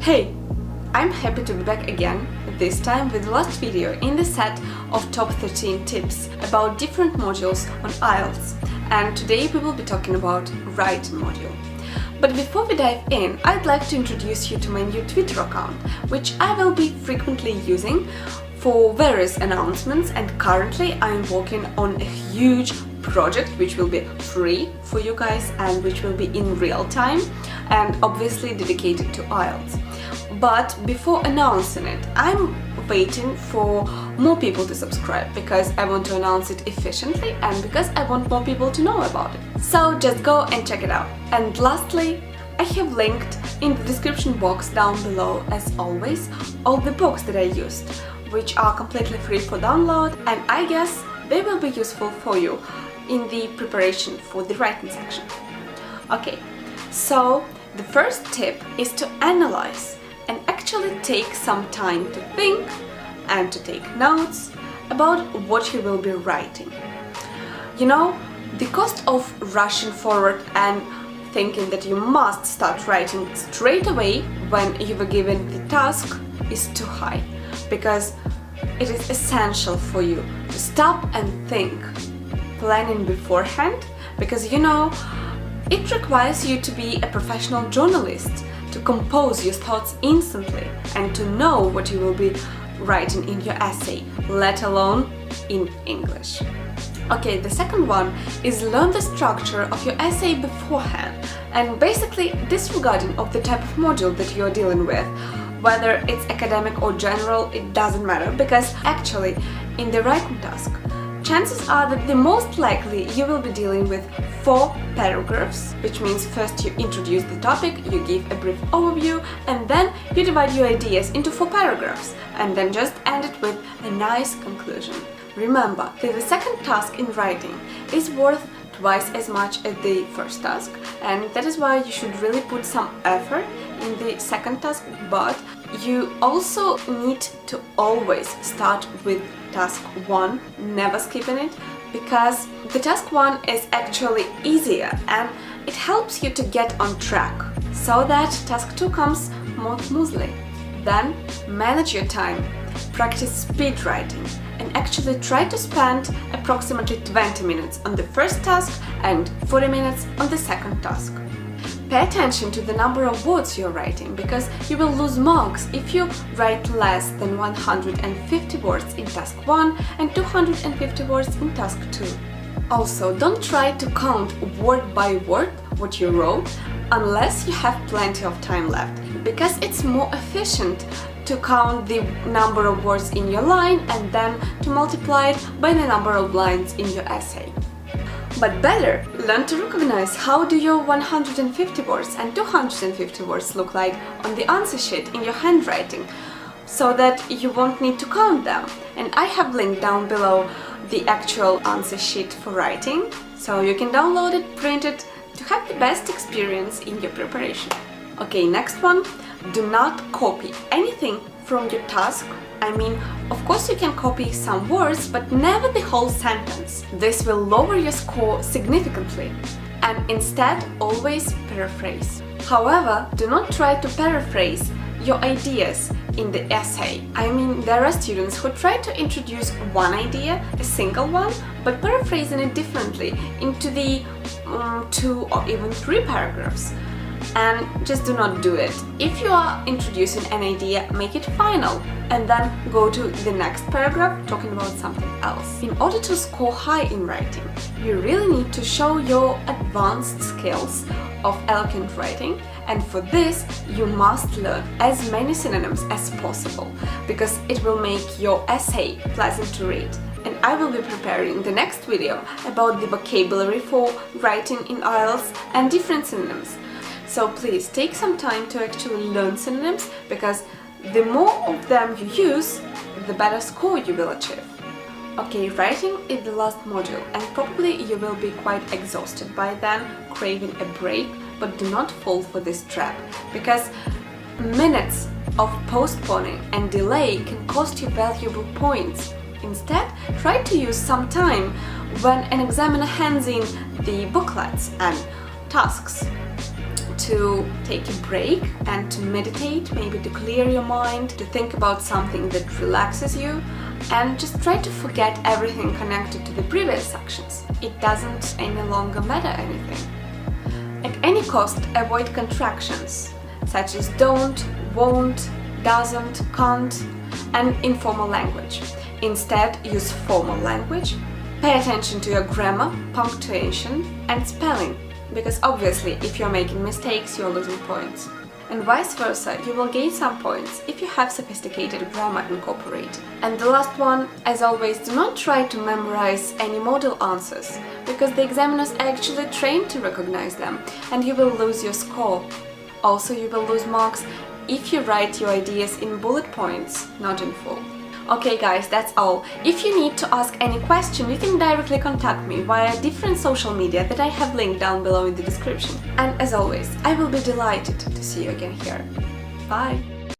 Hey, I'm happy to be back again, this time with the last video in the set of top 13 tips about different modules on IELTS, and today we will be talking about writing module. But before we dive in, I'd like to introduce you to my new Twitter account, which I will be frequently using for various announcements, and currently I'm working on a huge project which will be free for you guys and which will be in real time and obviously dedicated to IELTS. But before announcing it, I'm waiting for more people to subscribe because I want to announce it efficiently and because I want more people to know about it. So just go and check it out. And lastly, I have linked in the description box down below, as always, all the books that I used, which are completely free for download, and I guess they will be useful for you in the preparation for the writing section. Okay, so the first tip is to analyze and actually take some time to think and to take notes about what you will be writing. You know, the cost of rushing forward and thinking that you must start writing straight away when you were given the task is too high, because it is essential for you to stop and think, planning beforehand, because you know, it requires you to be a professional journalist, to compose your thoughts instantly and to know what you will be writing in your essay, let alone in English. Okay, the second one is learn the structure of your essay beforehand, and basically disregarding of the type of module that you're dealing with, whether it's academic or general, it doesn't matter, because actually in the writing task, chances are that the most likely you will be dealing with 4 paragraphs, which means first you introduce the topic, you give a brief overview, and then you divide your ideas into 4 paragraphs, and then just end it with a nice conclusion. Remember that the second task in writing is worth twice as much as the first task, and that is why you should really put some effort in the second task, but you also need to always start with task 1, never skipping it, because the task 1 is actually easier and it helps you to get on track so that task 2 comes more smoothly. Then manage your time, practice speed writing, and actually try to spend approximately 20 minutes on the first task and 40 minutes on the second task. Pay attention to the number of words you're writing, because you will lose marks if you write less than 150 words in task 1 and 250 words in task 2. Also, don't try to count word by word what you wrote unless you have plenty of time left, because it's more efficient to count the number of words in your line and then to multiply it by the number of lines in your essay. But better, learn to recognize how do your 150 words and 250 words look like on the answer sheet in your handwriting, so that you won't need to count them. And I have linked down below the actual answer sheet for writing, so you can download it, print it, to have the best experience in your preparation. Okay, next one, do not copy anything from your task. I mean, of course you can copy some words, but never the whole sentence. This will lower your score significantly, and instead always paraphrase. However, do not try to paraphrase your ideas in the essay. I mean, there are students who try to introduce one idea, a single one, but paraphrasing it differently into the 2 or even 3 paragraphs. And just do not do it. If you are introducing an idea, make it final and then go to the next paragraph talking about something else. In order to score high in writing, you really need to show your advanced skills of eloquent writing, and for this you must learn as many synonyms as possible, because it will make your essay pleasant to read. And I will be preparing the next video about the vocabulary for writing in IELTS and different synonyms. So please take some time to actually learn synonyms, because the more of them you use, the better score you will achieve. Okay, writing is the last module, and probably you will be quite exhausted by then, craving a break, but do not fall for this trap, because minutes of postponing and delay can cost you valuable points. Instead, try to use some time when an examiner hands in the booklets and tasks to take a break and to meditate, maybe to clear your mind, to think about something that relaxes you, and just try to forget everything connected to the previous sections. It doesn't any longer matter anything. At any cost, avoid contractions such as don't, won't, doesn't, can't, and informal language. Instead, use formal language. Pay attention to your grammar, punctuation, and spelling, because obviously if you're making mistakes, you're losing points. And vice versa, you will gain some points if you have sophisticated grammar incorporated. And the last one, as always, do not try to memorize any model answers, because the examiners are actually trained to recognize them, and you will lose your score. Also, you will lose marks if you write your ideas in bullet points, not in full. Okay guys, that's all. If you need to ask any question, you can directly contact me via different social media that I have linked down below in the description. And as always, I will be delighted to see you again here. Bye!